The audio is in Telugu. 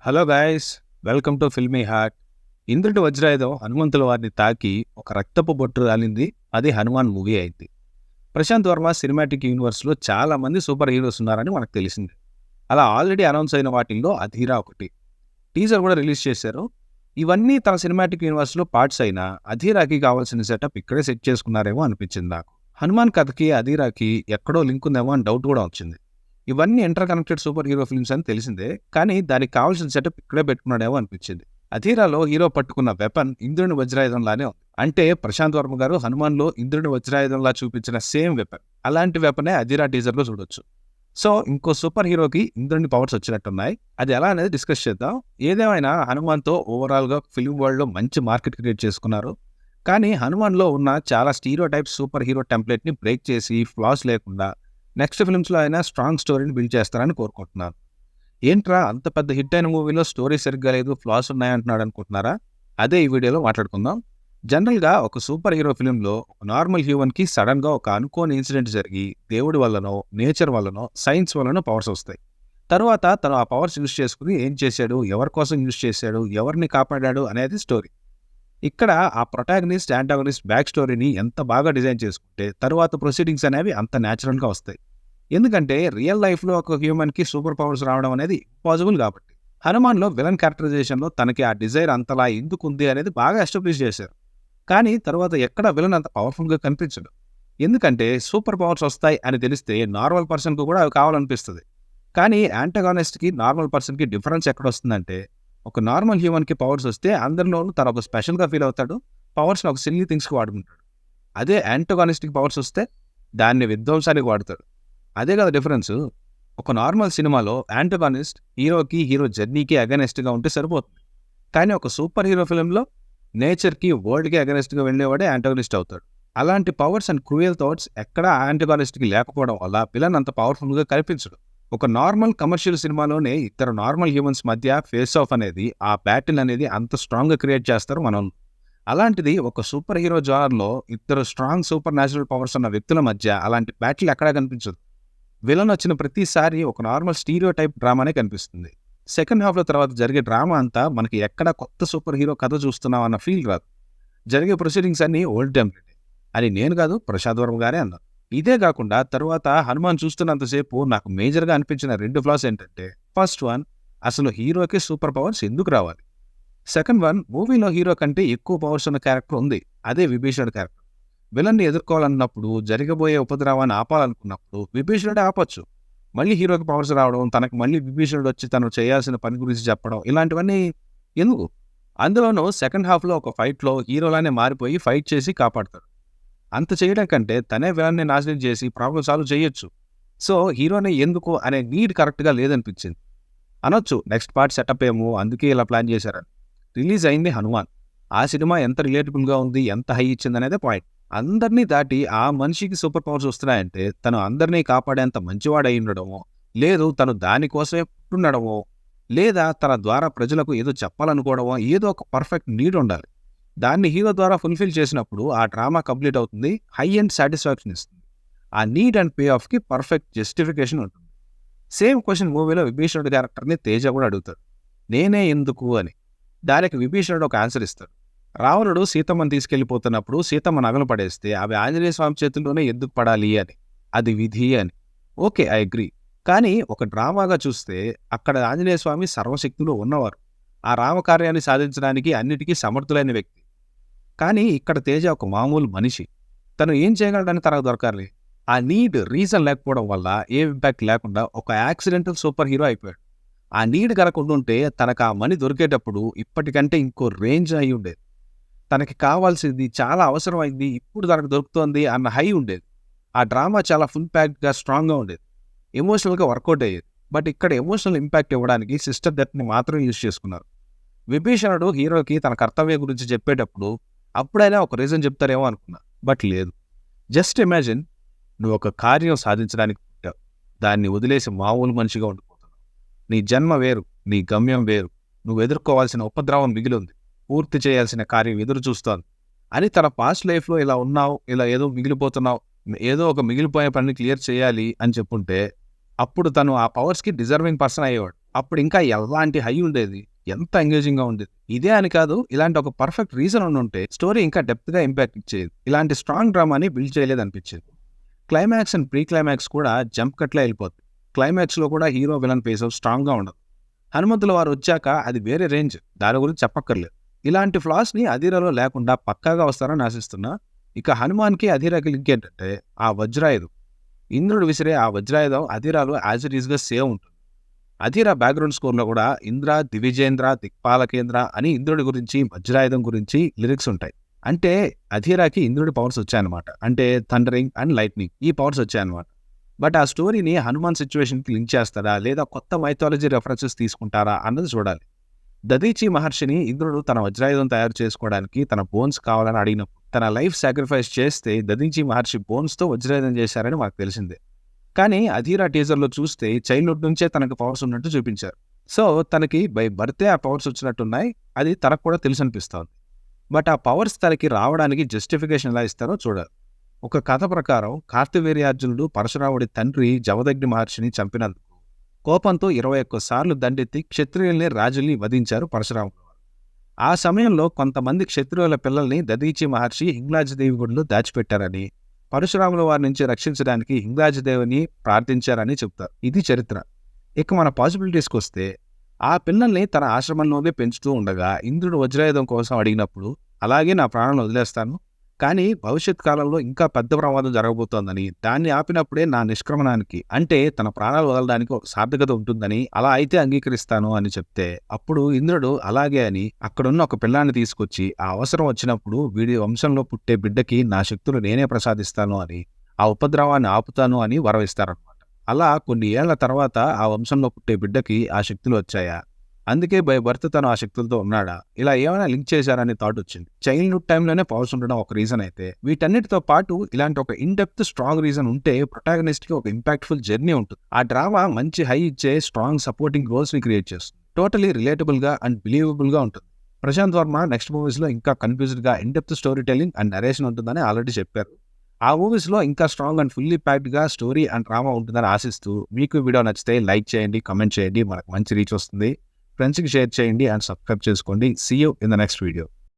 Hello guys, welcome to filmy heart. ఇంద్రుడి వజ్రాయుధం హనుమంతుల వారిని తాకి ఒక రక్తపు బొట్టు రాలింది. అది హనుమాన్ మూవీ అయింది. ప్రశాంత్ వర్మ సినిమాటిక్ యూనివర్స్లో చాలా మంది సూపర్ హీరోస్ ఉన్నారని మనకు తెలిసింది. అలా ఆల్రెడీ అనౌన్స్ అయిన వాటిల్లో అధీరా ఒకటి. టీజర్ కూడా రిలీజ్ చేశారు. ఇవన్నీ తన సినిమాటిక్ యూనివర్స్లో పార్ట్స్ అయినా అధీరాకి కావాల్సిన సెటప్ ఇక్కడే సెట్ చేసుకున్నారేమో అనిపించింది నాకు. హనుమాన్ కథకి అధీరాకి ఎక్కడో లింక్ ఉందేమో అని డౌట్ కూడా వచ్చింది. ఇవన్నీ inter connected super hero films అని తెలిసిందే, కానీ దానికి కావాల్సిన సెటప్ ఇక్కడే పెట్టుకున్నాడేమో అనిపించింది. అధీరాలో హీరో పట్టుకున్న వెపన్ ఇంద్రుని వజ్రాయుధంలానే ఉంది. అంటే ప్రశాంత్ వర్మ గారు హనుమాన్లో ఇంద్రుని వజ్రాయుధంలా చూపించిన సేమ్ వెపన్, అలాంటి వెపనే అధీరా టీజర్లో చూడొచ్చు. సో ఇంకో సూపర్ హీరోకి ఇంద్రుని పవర్స్ వచ్చినట్టున్నాయి. అది ఎలా అనేది డిస్కస్ చేద్దాం. ఏదేమైనా హనుమాన్తో ఓవరాల్గా ఫిల్మ్ వరల్డ్లో మంచి మార్కెట్ క్రియేట్ చేసుకున్నారు. కానీ హనుమాన్లో ఉన్న చాలా స్టీరియో టైప్ సూపర్ హీరో టెంప్లెట్ని బ్రేక్ చేసి ఫ్లాస్ లేకుండా నెక్స్ట్ ఫిల్మ్స్లో అయినా స్ట్రాంగ్ స్టోరీని బిల్డ్ చేస్తారని కోరుకుంటున్నాను. ఏంట్రా అంత పెద్ద హిట్ అయిన మూవీలో స్టోరీ సరిగ్గా లేదు, ఫ్లాస్ ఉన్నాయంటున్నాడు అనుకుంటున్నారా? అదే ఈ వీడియోలో మాట్లాడుకుందాం. జనరల్గా ఒక సూపర్ హీరో ఫిల్మ్లో ఒక నార్మల్ హ్యూమన్కి సడన్గా ఒక అనుకోని ఇన్సిడెంట్ జరిగి దేవుడి వల్లనో, నేచర్ వల్లనో, సైన్స్ వల్లనో పవర్స్ వస్తాయి. తర్వాత తను ఆ పవర్స్ యూజ్ చేసుకుని ఏం చేశాడు, ఎవరి కోసం యూజ్ చేశాడు, ఎవరిని కాపాడాడు అనేది స్టోరీ. ఇక్కడ ఆ ప్రొటాగనిస్ట్, యాంటాగనిస్ట్ బ్యాక్ స్టోరీని ఎంత బాగా డిజైన్ చేసుకుంటే తర్వాత ప్రొసీడింగ్స్ అనేవి అంత న్యాచురల్గా వస్తాయి. ఎందుకంటే రియల్ లైఫ్లో ఒక హ్యూమన్కి సూపర్ పవర్స్ రావడం అనేది ఇంపాసిబుల్ కాబట్టి. హనుమాన్లో విలన్ క్యారెక్టరైజేషన్లో తనకి ఆ డిజైర్ అంతలా ఎందుకు ఉంది అనేది బాగా ఎస్టాబ్లిష్ చేశారు. కానీ తర్వాత ఎక్కడ విలన్ అంత పవర్ఫుల్గా కనిపించడు. ఎందుకంటే సూపర్ పవర్స్ వస్తాయి అని తెలిస్తే నార్మల్ పర్సన్కు కూడా అవి కావాలనిపిస్తుంది. కానీ యాంటాగనిస్ట్కి నార్మల్ పర్సన్కి డిఫరెన్స్ ఎక్కడ వస్తుందంటే, ఒక నార్మల్ హ్యూమన్కి పవర్స్ వస్తే అందరిలోనూ తను ఒక స్పెషల్గా ఫీల్ అవుతాడు, పవర్స్ని ఒక సిల్లీ థింగ్స్కి వాడుకుంటాడు. అదే యాంటాగనిస్ట్కి పవర్స్ వస్తే దాన్ని విధ్వంసానికి వాడతాడు. అదే కదా డిఫరెన్స్. ఒక నార్మల్ సినిమాలో యాంటాగనిస్ట్ హీరోకి, హీరో జర్నీకి అగెనెస్ట్గా ఉంటే సరిపోతుంది. కానీ ఒక సూపర్ హీరో ఫిల్మ్లో నేచర్కి, వరల్డ్కి అగెనెస్ట్గా వెళ్ళేవాడే యాంటాగనిస్ట్ అవుతాడు. అలాంటి పవర్స్ అండ్ క్రూయల్ థాట్స్ ఎక్కడా యాంటాగనిస్ట్కి లేకపోవడం వల్ల విలన్ అంత పవర్ఫుల్గా కనిపించడు. ఒక నార్మల్ కమర్షియల్ సినిమాలోనే ఇద్దరు నార్మల్ హ్యూమన్స్ మధ్య ఫేస్ ఆఫ్ అనేది, ఆ బ్యాటిల్ అనేది అంత స్ట్రాంగ్గా క్రియేట్ చేస్తారు మనం. అలాంటిది ఒక సూపర్ హీరో జానర్లో ఇద్దరు స్ట్రాంగ్ సూపర్ న్యాచురల్ పవర్స్ ఉన్న వ్యక్తుల మధ్య అలాంటి బ్యాటిల్ ఎక్కడా కనిపించదు. విలన్ వచ్చిన ప్రతిసారి ఒక నార్మల్ స్టీరియో టైప్ డ్రామానే కనిపిస్తుంది. సెకండ్ హాఫ్లో తర్వాత జరిగే డ్రామా అంతా మనకి ఎక్కడ కొత్త సూపర్ హీరో కథ చూస్తున్నాం అన్న ఫీల్ రాదు. జరిగే ప్రొసీడింగ్స్ అన్నీ ఓల్డ్ టెంప్లెట్ అని నేను కాదు, ప్రశాంత్ వర్మ గారే అన్నారు. ఇదే కాకుండా తర్వాత హనుమాన్ చూస్తున్నంతసేపు నాకు మేజర్గా అనిపించిన రెండు ఫ్లాస్ ఏంటంటే, ఫస్ట్ వన్, అసలు హీరోకి సూపర్ పవర్స్ ఎందుకు రావాలి? సెకండ్ వన్, మూవీలో హీరో కంటే ఎక్కువ పవర్స్ ఉన్న క్యారెక్టర్ ఉంది, అదే విభీషణుడు క్యారెక్టర్. విలన్ని ఎదుర్కోవాలన్నప్పుడు, జరగబోయే ఉపద్రవాన్ని ఆపాలనుకున్నప్పుడు విభీషణుడే ఆపొచ్చు. మళ్ళీ హీరోకి పవర్స్ రావడం, తనకు మళ్ళీ విభీషణుడు వచ్చి తను చేయాల్సిన పని గురించి చెప్పడం, ఇలాంటివన్నీ ఎందుకు? అందులోనూ సెకండ్ హాఫ్లో ఒక ఫైట్లో హీరోలానే మారిపోయి ఫైట్ చేసి కాపాడతాడు. అంత చేయడం కంటే తనే విలన్ని నాశనం చేసి ప్రాబ్లం సాల్వ్ చేయొచ్చు. సో హీరోనే ఎందుకు అనే నీడ్ కరెక్ట్గా లేదనిపించింది. అనొచ్చు నెక్స్ట్ పార్ట్ సెటప్ ఏమో అందుకే ఇలా ప్లాన్ చేశారని. రిలీజ్ అయింది హనుమాన్. ఆ సినిమా ఎంత రిలేటబుల్గా ఉంది, ఎంత హై ఇచ్చింది అనేది పాయింట్. అందరినీ దాటి ఆ మనిషికి సూపర్ పవర్స్ వస్తున్నాయంటే తను అందరినీ కాపాడేంత మంచివాడై ఉండడమో, లేదు తను దానికోసమే పుట్టుండడమో, లేదా తన ద్వారా ప్రజలకు ఏదో చెప్పాలనుకోవడమో, ఏదో ఒక పర్ఫెక్ట్ నీడ్ ఉండాలి. దాన్ని హీరో ద్వారా ఫుల్ఫిల్ చేసినప్పుడు ఆ డ్రామా కంప్లీట్ అవుతుంది, హై అండ్ సాటిస్ఫాక్షన్ ఇస్తుంది. ఆ నీడ్ అండ్ పే ఆఫ్కి పర్ఫెక్ట్ జస్టిఫికేషన్ ఉంటుంది. సేమ్ క్వశ్చన్ మూవీలో విభీషణుడి క్యారెక్టర్ని తేజ కూడా అడుగుతాడు, నేనే ఎందుకు అని. దానికి విభీషణుడు ఒక ఆన్సర్ ఇస్తాడు. రావణుడు సీతమ్మని తీసుకెళ్లిపోతున్నప్పుడు సీతమ్మ నగలు పడేస్తే అవి ఆంజనేయ స్వామి చేతుల్లోనే ఎందుకు పడాలి అని, అది విధి అని. Okay, I agree. కానీ ఒక డ్రామాగా చూస్తే అక్కడ ఆంజనేయ స్వామి సర్వశక్తులు ఉన్నవారు, ఆ రామకార్యాన్ని సాధించడానికి అన్నిటికీ సమర్థులైన వ్యక్తి. కానీ ఇక్కడ తేజ ఒక మామూలు మనిషి, తను ఏం చేయగలడని తనకు దొరకాలి. ఆ నీడ్, రీజన్ లేకపోవడం వల్ల ఏ ఇంపాక్ట్ లేకుండా ఒక యాక్సిడెంటల్ సూపర్ హీరో అయిపోయాడు. ఆ నీడ్ కనుక ఉండుంటే తనకు ఆ మనీ దొరికేటప్పుడు ఇప్పటికంటే ఇంకో రేంజ్ అయి ఉండేది. తనకి కావాల్సింది చాలా అవసరమైంది, ఇప్పుడు తనకు దొరుకుతోంది అన్న హై ఉండేది. ఆ డ్రామా చాలా ఫుల్ ప్యాక్డ్గా, స్ట్రాంగ్గా ఉండేది, ఎమోషనల్గా వర్కౌట్ అయ్యేది. బట్ ఇక్కడ ఎమోషనల్ ఇంపాక్ట్ ఇవ్వడానికి సిస్టర్ డెత్ని మాత్రం యూజ్ చేసుకున్నారు. విభీషణుడు హీరోకి తన కర్తవ్యం గురించి చెప్పేటప్పుడు అప్పుడైనా ఒక రీజన్ చెప్తారేమో అనుకున్నా, బట్ లేదు. జస్ట్ ఇమాజిన్, నువ్వు ఒక కార్యం సాధించడానికి పుట్టావు, దాన్ని వదిలేసి మామూలు మనిషిగా ఉండిపోతున్నావు. నీ జన్మ వేరు, నీ గమ్యం వేరు, నువ్వు ఎదుర్కోవాల్సిన ఉపద్రవం మిగిలింది, పూర్తి చేయాల్సిన కార్యం ఎదురు చూస్తోంది అని తన పాస్ట్ లైఫ్లో ఇలా ఉన్నావు, ఇలా ఏదో మిగిలిపోతున్నావు, ఏదో ఒక మిగిలిపోయే పనిని క్లియర్ చేయాలి అని చెప్పుంటే అప్పుడు తను ఆ పవర్స్కి డిజర్వింగ్ పర్సన్ అయ్యేవాడు. అప్పుడు ఇంకా ఎలాంటి హై ఉండేది, ఎంత ఎంగేజింగ్గా ఉండేది. ఇదే అని కాదు, ఇలాంటి ఒక పర్ఫెక్ట్ రీజన్ ఉంటే స్టోరీ ఇంకా డెప్త్గా ఇంపాక్ట్ ఇచ్చేది. ఇలాంటి స్ట్రాంగ్ డ్రామాని బిల్డ్ చేయలేదు అనిపించేది. క్లైమాక్స్ అండ్ ప్రీ క్లైమాక్స్ కూడా జంప్ కట్లా వెళ్ళిపోతుంది. క్లైమాక్స్లో కూడా హీరో విలన్ ఫేస్ స్ట్రాంగ్గా ఉండదు. హనుమంతుల వారు వచ్చాక అది వేరే రేంజ్, దాని గురించి చెప్పక్కర్లేదు. ఇలాంటి ఫ్లాస్ని అధీరాలో లేకుండా పక్కాగా వస్తారని ఆశిస్తున్నా. ఇక హనుమాన్కి అధీరాకి లింక్ ఏంటంటే ఆ వజ్రాయుధం. ఇంద్రుడు విసిరే ఆ వజ్రాయుధం అధీరాలో యాజ్ ఇట్ ఈస్గా సేవ్ ఉంటుంది. అధీరా బ్యాక్గ్రౌండ్ స్కోర్లో కూడా ఇంద్ర, దివిజేంద్ర, దిక్పాలకేంద్ర అని ఇంద్రుడి గురించి, వజ్రాయుధం గురించి లిరిక్స్ ఉంటాయి. అంటే అధీరాకి ఇంద్రుడి పవర్స్ వచ్చాయన్నమాట. అంటే థండరింగ్ అండ్ లైట్నింగ్, ఈ పవర్స్ వచ్చాయన్నమాట. బట్ ఆ స్టోరీని హనుమాన్ సిచ్యువేషన్కి లింక్ చేస్తారా, లేదా కొత్త మైథాలజీ రెఫరెన్సెస్ తీసుకుంటారా అన్నది చూడాలి. దదీచి మహర్షిని ఇంద్రుడు తన వజ్రాయుధం తయారు చేసుకోవడానికి తన బోన్స్ కావాలని అడిగినప్పుడు తన లైఫ్ సాక్రిఫైస్ చేస్తే దదీచి మహర్షి బోన్స్తో వజ్రాయుధం చేశారని మాకు తెలిసిందే. కానీ అధీరా టీజర్లో చూస్తే చైల్డ్హుడ్ నుంచే తనకు పవర్స్ ఉన్నట్టు చూపించారు. సో తనకి బై బర్తే ఆ పవర్స్ వచ్చినట్టున్నాయి, అది తనకు కూడా తెలుసు అనిపిస్తోంది. బట్ ఆ పవర్స్ తనకి రావడానికి జస్టిఫికేషన్ ఎలా ఇస్తారో చూడాలి. ఒక కథ ప్రకారం కార్తవీర్యార్జునుడు పరశురాముడి తండ్రి జమదగ్ని మహర్షిని చంపినందుకు కోపంతో 21 సార్లు దండెత్తి క్షత్రియుల్ని, రాజుల్ని వధించారు పరశురాముడు. ఆ సమయంలో కొంతమంది క్షత్రియుల పిల్లల్ని దదీచి మహర్షి హింగ్లాజదేవి గుడిలో దాచిపెట్టారని, పరశురాముల వారి నుంచి రక్షించడానికి హింగ్లాజదేవిని ప్రార్థించారని చెప్తారు. ఇది చరిత్ర. ఇక మన పాసిబిలిటీస్కి వస్తే, ఆ పిల్లల్ని తన ఆశ్రమంలోనే పెంచుతూ ఉండగా ఇంద్రుడు వజ్రాయుధం కోసం అడిగినప్పుడు అలాగే నా ప్రాణాలను వదిలేస్తాను, కానీ భవిష్యత్ కాలంలో ఇంకా పెద్ద ప్రమాదం జరగబోతోందని, దాన్ని ఆపినప్పుడే నా నిష్క్రమణానికి, అంటే తన ప్రాణాలు వదలడానికి ఒక సార్థకత ఉంటుందని, అలా అయితే అంగీకరిస్తాను అని చెప్తే, అప్పుడు ఇంద్రుడు అలాగే అని అక్కడున్న ఒక పిల్లాన్ని తీసుకొచ్చి ఆ అవసరం వచ్చినప్పుడు వీడి వంశంలో పుట్టే బిడ్డకి నా శక్తులు నేనే ప్రసాదిస్తాను అని, ఆ ఉపద్రవాన్ని ఆపుతాను అని వరమిస్తారనమాట. అలా కొన్ని ఏళ్ల తర్వాత ఆ వంశంలో పుట్టే బిడ్డకి ఆ శక్తులు వచ్చాయా, అందుకే బై బర్త్ తను ఆ శక్తులతో ఉన్నాడా, ఇలా ఏమైనా లింక్ చేశారని థాట్ వచ్చింది. చైల్డ్హుడ్ టైంలోనే పవర్స్ ఉండడం ఒక రీజన్ అయితే, వీటన్నిటితో పాటు ఇలాంటి ఒక ఇన్ డెప్త్ స్ట్రాంగ్ రీజన్ ఉంటే ప్రొటాగనిస్ట్కి ఒక ఇంపాక్ట్ఫుల్ జర్నీ ఉంటుంది. ఆ డ్రామా మంచి హై ఇచ్చే స్ట్రాంగ్ సపోర్టింగ్ రోల్స్ని క్రియేట్ చేస్తుంది. టోటలీ రిలేటబుల్గా అండ్ బిలీవబుల్గా ఉంటుంది. ప్రశాంత్ వర్మ నెక్స్ట్ మూవీస్లో ఇంకా కన్ఫ్యూజ్డ్గా in depth story telling and narration ఉంటుందని ఆల్రెడీ చెప్పారు. ఆ మూవీస్లో ఇంకా స్ట్రాంగ్ అండ్ ఫుల్లీ ప్యాక్డ్గా స్టోరీ అండ్ డ్రామా ఉంటుందని ఆశిస్తూ, మీకు వీడియో నచ్చితే లైక్ చేయండి, కమెంట్ చేయండి, మనకు మంచి రీచ్ వస్తుంది. ఫ్రెండ్స్కి షేర్ చేయండి అండ్ సబ్స్క్రైబ్ చేసుకోండి. See you in the next video.